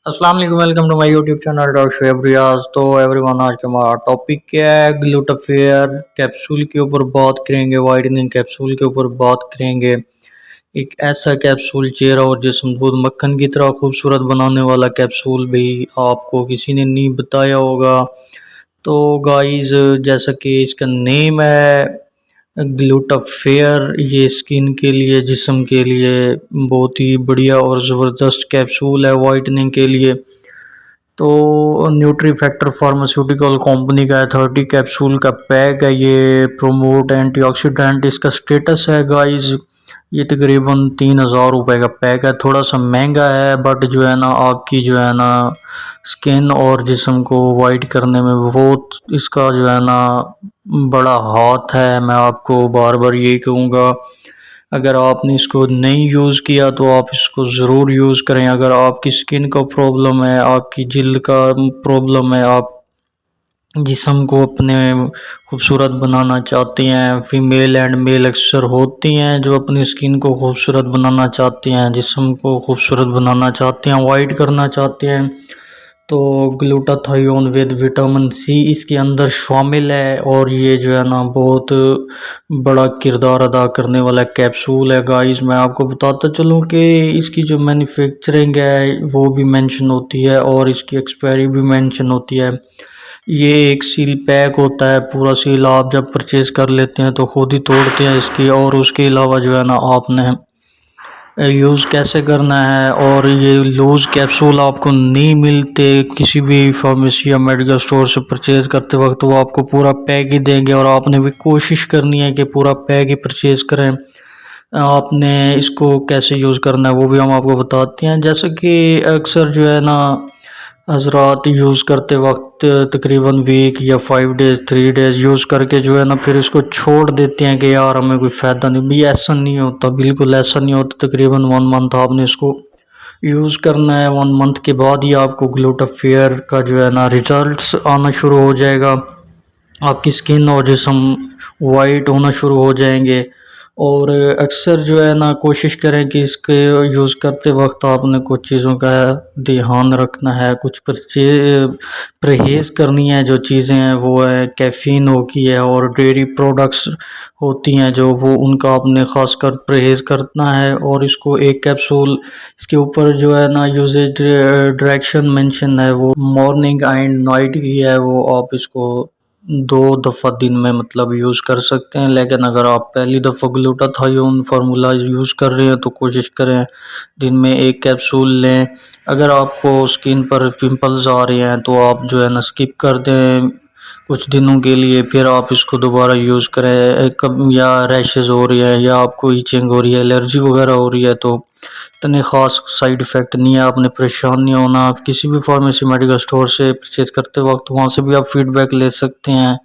अस्सलाम वालेकुम, welcome to my YouTube channel doctor Shoaib Riaz. तो एवरीवन, आज का हमारा टॉपिक क्या है? ग्लूटाफेयर कैप्सूल के ऊपर बात करेंगे, वाइटनिंग कैप्सूल के ऊपर बात करेंगे। एक ऐसा कैप्सूल चेहरा और जिस्म दूध मक्खन की तरह खूबसूरत बनाने वाला कैप्सूल भी आपको किसी ने नहीं बताया होगा। तो गाइस, जैसा कि इसका नेम है ग्लूटाफेयर, ये स्किन के लिए, जिस्म के लिए बहुत ही बढ़िया और ज़बरदस्त कैप्सूल है वाइटनिंग के लिए। तो न्यूट्री फैक्टर फार्मास्यूटिकल कंपनी का है, 30 कैप्सूल का पैक है ये। प्रोमोट एंटीऑक्सीडेंट इसका स्टेटस है गाइस। ये तकरीबन 3000 रुपये का पैक है, थोड़ा सा महंगा है, बट जो है ना आपकी जो है ना स्किन और जिस्म को वाइट करने में बहुत इसका जो है ना बड़ा हाथ है। मैं आपको बार बार यही कहूँगा, अगर आपने इसको नहीं यूज़ किया तो आप इसको ज़रूर यूज़ करें। अगर आपकी स्किन का प्रॉब्लम है, आपकी जिल्द का प्रॉब्लम है, आप जिस्म को अपने खूबसूरत बनाना चाहते हैं, फीमेल एंड मेल अक्सर होती हैं जो अपनी स्किन को खूबसूरत बनाना चाहते हैं, जिस्म को खूबसूरत बनाना चाहते हैं, वाइट करना चाहते हैं, तो ग्लूटाथायोन विद विटामिन सी इसके अंदर शामिल है। और ये जो है ना बहुत बड़ा किरदार अदा करने वाला कैप्सूल है गाइस। मैं आपको बताता चलूँ कि इसकी जो मैन्युफैक्चरिंग है वो भी मेंशन होती है और इसकी एक्सपायरी भी मेंशन होती है। ये एक सील पैक होता है, पूरा सील आप जब परचेज कर लेते हैं तो खुद ही तोड़ते हैं इसकी। और उसके अलावा जो है ना आपने यूज़ कैसे करना है, और ये लूज़ कैप्सूल आपको नहीं मिलते किसी भी फार्मेसी या मेडिकल स्टोर से परचेज़ करते वक्त, वो आपको पूरा पैक ही देंगे और आपने भी कोशिश करनी है कि पूरा पैक ही परचेज़ करें। आपने इसको कैसे यूज़ करना है वो भी हम आपको बताते हैं। जैसे कि अक्सर जो है ना हज़रात यूज़ करते वक्त तकरीबन वीक या 5 डेज़ 3 डेज़ यूज़ करके जो है ना फिर इसको छोड़ देते हैं कि यार हमें कोई फ़ायदा नहीं। भी ऐसा नहीं होता, बिल्कुल ऐसा नहीं होता। तकरीबन 1 मंथ आपने इसको यूज़ करना है। 1 मंथ के बाद ही आपको ग्लूटाफेयर का जो है ना रिजल्ट्स आना शुरू हो जाएगा। आपकी स्किन और जिस्म वाइट होना शुरू हो जाएंगे। और अक्सर जो है ना कोशिश करें कि इसके यूज़ करते वक्त आपने कुछ चीज़ों का ध्यान रखना है, कुछ परहेज़ करनी है। जो चीज़ें हैं वो है कैफ़ीन हो गई है और डेयरी प्रोडक्ट्स होती हैं जो, वो उनका आपने ख़ासकर परहेज़ करना है। और इसको एक कैप्सूल, इसके ऊपर जो है ना यूजेज डायरेक्शन मेंशन है, वो मॉर्निंग एंड नाइट की है। वो आप इसको 2 दफ़ा दिन में मतलब यूज़ कर सकते हैं। लेकिन अगर आप पहली दफ़ा ग्लूटाथायोन फार्मूला यूज़ कर रहे हैं तो कोशिश करें दिन में 1 कैप्सूल लें। अगर आपको स्किन पर पिंपल्स आ रहे हैं तो आप जो है ना स्किप कर दें कुछ दिनों के लिए, फिर आप इसको दोबारा यूज़ करें। कब या रैशेज़ हो रही है या आपको ईचिंग हो रही है, एलर्जी वगैरह हो रही है, तो इतने ख़ास साइड इफ़ेक्ट नहीं है, आपने परेशान नहीं होना। आप किसी भी फार्मेसी मेडिकल स्टोर से परचेज़ करते वक्त वहाँ से भी आप फीडबैक ले सकते हैं।